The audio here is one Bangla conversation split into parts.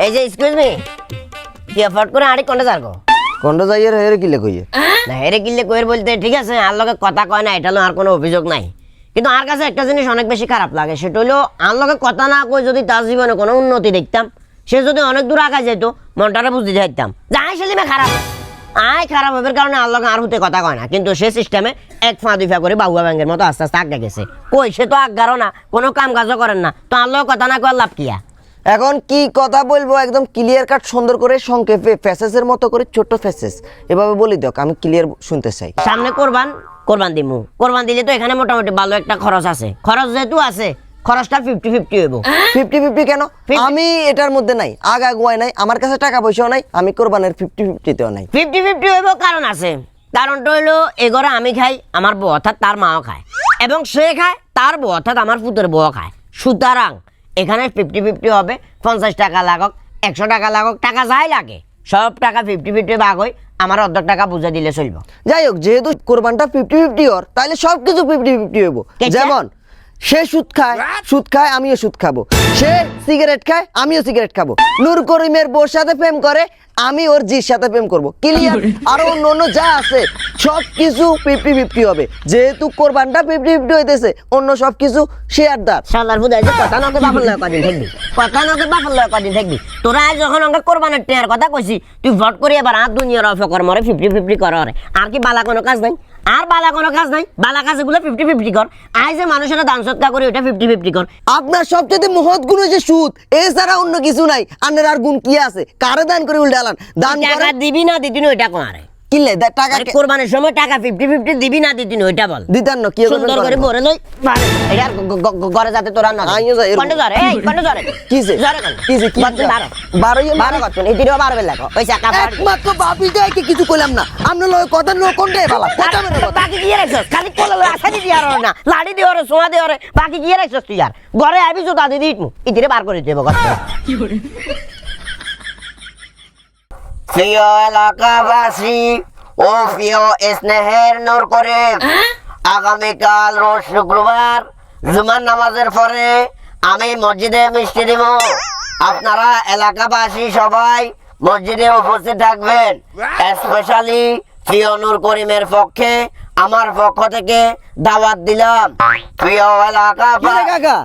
এই যে এক্সকিউজ মি কি ফট করে আড়ি কোনটা যারগো কোনটা যাইয়ের হেরে কিলে কইয়ে না হেরে কিলে কইর বলতে ঠিক আছে আর লগে কথা কয় না এটা আর কোনো অভিযোগ নাই কিন্তু আর কাছে একটা জিনিস অনেক বেশি খারাপ লাগে সেটা হলো আর লগে কথা না কই যদি তার জীবনে কোনো উন্নতি দেখতাম সে যদি অনেক দূর আগায় যেত মনটারে বুঝতে যাইতাম যাই সেলিমে খারাপ আয় খারাপ হবার কারণে আর লগে আর হতে কথা কয় না কিন্তু সে সিস্টেমে এক ফা দুই ফা করে বাহুয়া ব্যাংকের মতো আস্তে আস্তে আগে গেছে কই সে তো আগারও না কোনো কাম কাজও করেন না তো আর লগে কথা না কয় লাভ কিয়া এখন কি কথা বলবো একদম ক্লিয়ার কাট সুন্দর করে সংক্ষেপে ফেসেসের মতো করে ছোট ফেসেস এভাবে বলি দেখ আমি ক্লিয়ার শুনতে চাই সামনে কোরবান দিমু কোরবান দিলে তো এখানে মোটামুটি ভালো একটা খরচ আছে খরচ যেহেতু আছে খরচটা 50-50 হইব 50-50 কেন আমি এটার মধ্যে নাই আগা গুয়াই নাই আমার কাছে টাকা পয়সাও নাই আমি কোরবানের 50-50 তেও নাই 50-50 হইব কারণ আছে কারণটা হইলো এগরে আমি খাই আমার বউ অর্থাৎ তার মাও খায় এবং সে খায় তার বউ অর্থাৎ আমার পুতের বউ খায় সুতরাং এখানে 50-50 হবে 50 টাকা লাগাক 100 টাকা লাগাক টাকা যাই লাগে সব টাকা 50-50 ভাগ হয় আমার অর্ধেক টাকা বুঝে দিলে চলবে যাই হোক যেহেতু কোরবানটা 50-50 ওর তাহলে সবকিছু 50-50 হইব যেমন সে সুদ খায় আমিও সুদ খাবো সে সিগারেট খায় আমিও সিগারেট খাবো নূর করিমের বউর সাথে প্রেম করে আমি ওর জির সাথে প্রেম করবো ক্লিয়ার আর অন্য যা আছে সবকিছু 50-50 হবে যেহেতু কোরবানটা 50-50 হইতেছে অন্য সবকিছু শেয়ারদার শালার বুঝাই যে কথা নকে বাপের লয় কদিন থাকবি কথা নকে বাপের লয় কদিন থাকবি তোরা আজ যখন আমাকে কোরবানের টেয়ার কথা কইছি তুই ভোট করে এবার আর দুনিয়ার অফকর মরে 50-50 কর আর কি বালা কোনো কাজ নাই আর বালা কোনো কাজ নাই বালা কাজগুলো 50-50 কর আজ যে মানুষের দান সৎকার করে ওটা 50-50 কর আপনার সবচেয়ে মহৎ গুণ হচ্ছে সুদ এছাড়া অন্য কিছু নাই আপনার আর গুণ কি আছে কারে দান করে উল্টালান দান টাকা দিবি না দিতি না ওইটা কোন আরে কিনলে টাকা কোরবানের সময় টাকা 50-50 দিবি না দিতি না ওইটা বল দিতাম না কি সুন্দর করে ভরে লই এটা ঘরে যাতে তোরা না আইও যাই কোনটা ধরে এই কোনটা ধরে কিছে ধরে কোন কিছে কি 12 কত এই দিও 12 বেলা কো ওই চাকা একমাত্র বাপি যায় কি কিছু কইলাম না আমরা লয় কথা নো কোনটাই ভালো কথা মেরে কথা বাকি কি রাখছস খালি কোলা আশা দি আর না লাড়ি দি ওরে সোয়া দি ওরে বাকি কি রাখছস তুই আর ঘরে আবি জুতা দি দিমু ইতিরে বার করে দেব কথা কি করে প্রিয় এলাকাবাসী ও প্রিয় স্নেহের নূর করে আগামীকাল রোজ শুক্রবার জুমার নামাজের পরে আমি মসজিদে মিষ্টি দিব আপনারা এলাকাবাসী সবাই মসজিদে উপস্থিত থাকবেন স্পেশালি প্রিয় নূর করিমের পক্ষে আমার পক্ষ থেকে দাওয়াত দিলাম প্রিয় এলাকা কাকা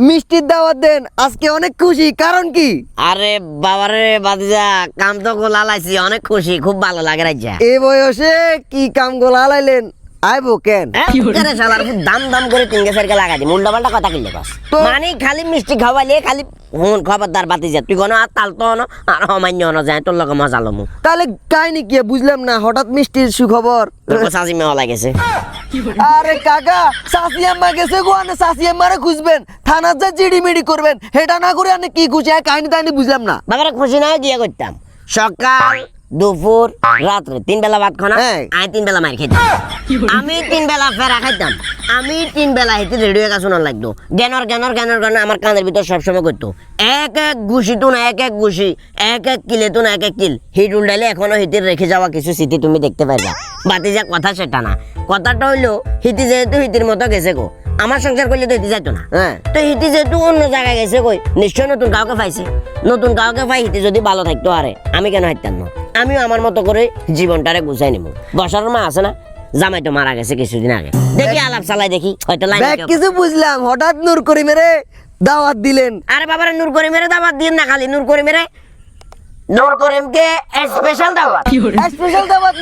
মিষ্টির দাওয়াত দেন আজকে অনেক খুশি কারণ কি আরে বাবারে বাদিজা কাম তো গোলা লাইছি অনেক খুশি খুব ভালো লাগে রাজ্জা এই বয়সে কি কাম গোলা লাইলেন আইবো কেন আরে শালার দাম দাম করে তিন গেছেরকে লাগাই দি উল্টা পাল্টা কথা কিনলে বাস মানে খালি মিষ্টি খাওয়াইলে খালি হুন খবরদার বাতি যা তুই কোনো আর তালতো না আর অমান্য না যায় তোর লগে মজা লমু তাহলে কাহিনী কি বুঝলাম না হঠাৎ মিষ্টির সুখবর তোর সাজি মেওয়া লাগেছে আরে কাকা সাসি আম্মা গেছে গোয়ানে সাসি আম্মারে খুঁজবেন থানার যা জিডিমিডি করবেন হেটা না করে আপনি কি খুশি কাহিনী তাহিনী বুঝলাম না বাবারে খুশি না গিয়ে করতাম সকাল দুপুর রাত্রে 3 বেলা ভাত খানা আমি 3 বেলা মার খেতাম আমি 3 বেলা ফেরা খাইতাম আমি 3 বেলা হেঁটে রেডিও কাজ শোনার লাগতো জ্ঞানর আমার কানের ভিতর সবসময় করতো এক গুছি তো না এক গুছি এক কিলে তো না এক কিল হিট উল্টাইলে এখনো হিটের রেখে যাওয়া কিছু স্মৃতি তুমি দেখতে পাইবা বাতি যা কথা সেটা না কথাটা হইলো হিটি যেহেতু হিটির মতো গেছে গো আমার সংসার করলে তো হিটি যাইতো না তো হিটি যেহেতু অন্য জায়গায় গেছে কই নিশ্চয় নতুন কাউকে পাইছে নতুন কাউকে পাই হিটি যদি ভালো থাকতো আরে আমি কেন হাইতাম না আমিও আমার মতো করে জীবনটারে গুছাই নিব বসার মা আছে না জামাই তো মারা গেছে কিছুদিন আগে দেখি আলাপ চালাই দেখি হয়তো লাইন কিছু বুঝলাম হঠাৎ নূর করিমের দাওয়াত দিলেন আরে বাবারে নূর করিমের দাওয়াত দিন না খালি নূর করিমকে স্পেশাল দাওয়াত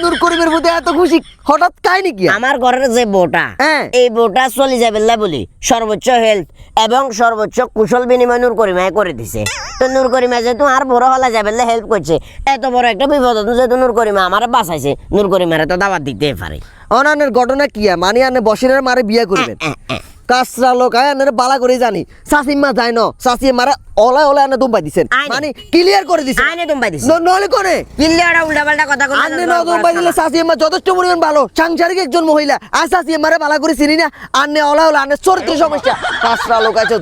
নূর করিমের মধ্যে এত খুশি হঠাৎ কাহিনী কি আমার ঘরের যে বউটা এই বউটা চলে যাবে বলি সর্বোচ্চ হেলথ এবং সর্বোচ্চ কুশল বিনিময় নূর করিমে করে দিছে তো নূর করিমে যেহেতু আর বড় হলা যাবে হেল্প করছে এত বড় একটা বিপদ যেহেতু নূর করিমে আমার বাঁচাইছে নূর করিমের তো দাওয়াত দিতে পারে অনানের ঘটনা কি মানে আনে বসিরের মারে বিয়ে করবেন কাসরা লোক আনের বালা করে জানি সাসিমা যায় না সাসি মারা ওলা ওলা আনে দুম্বাই দিছেন মানে ক্লিয়ার করে দিছেন আইনে দুম্বাই দিছেন নলে করে ক্লিয়ার উল্টা পাল্টা কথা কই আনে না দুম্বাই দিলে সাসিমা যথেষ্ট পরিমাণ ভালো সাংসারিক একজন মহিলা আর সাসিমারে বালা করে চিনি না আনে ওলা ওলা আনে চরিত্র সমস্যা কাসরা লোক আছে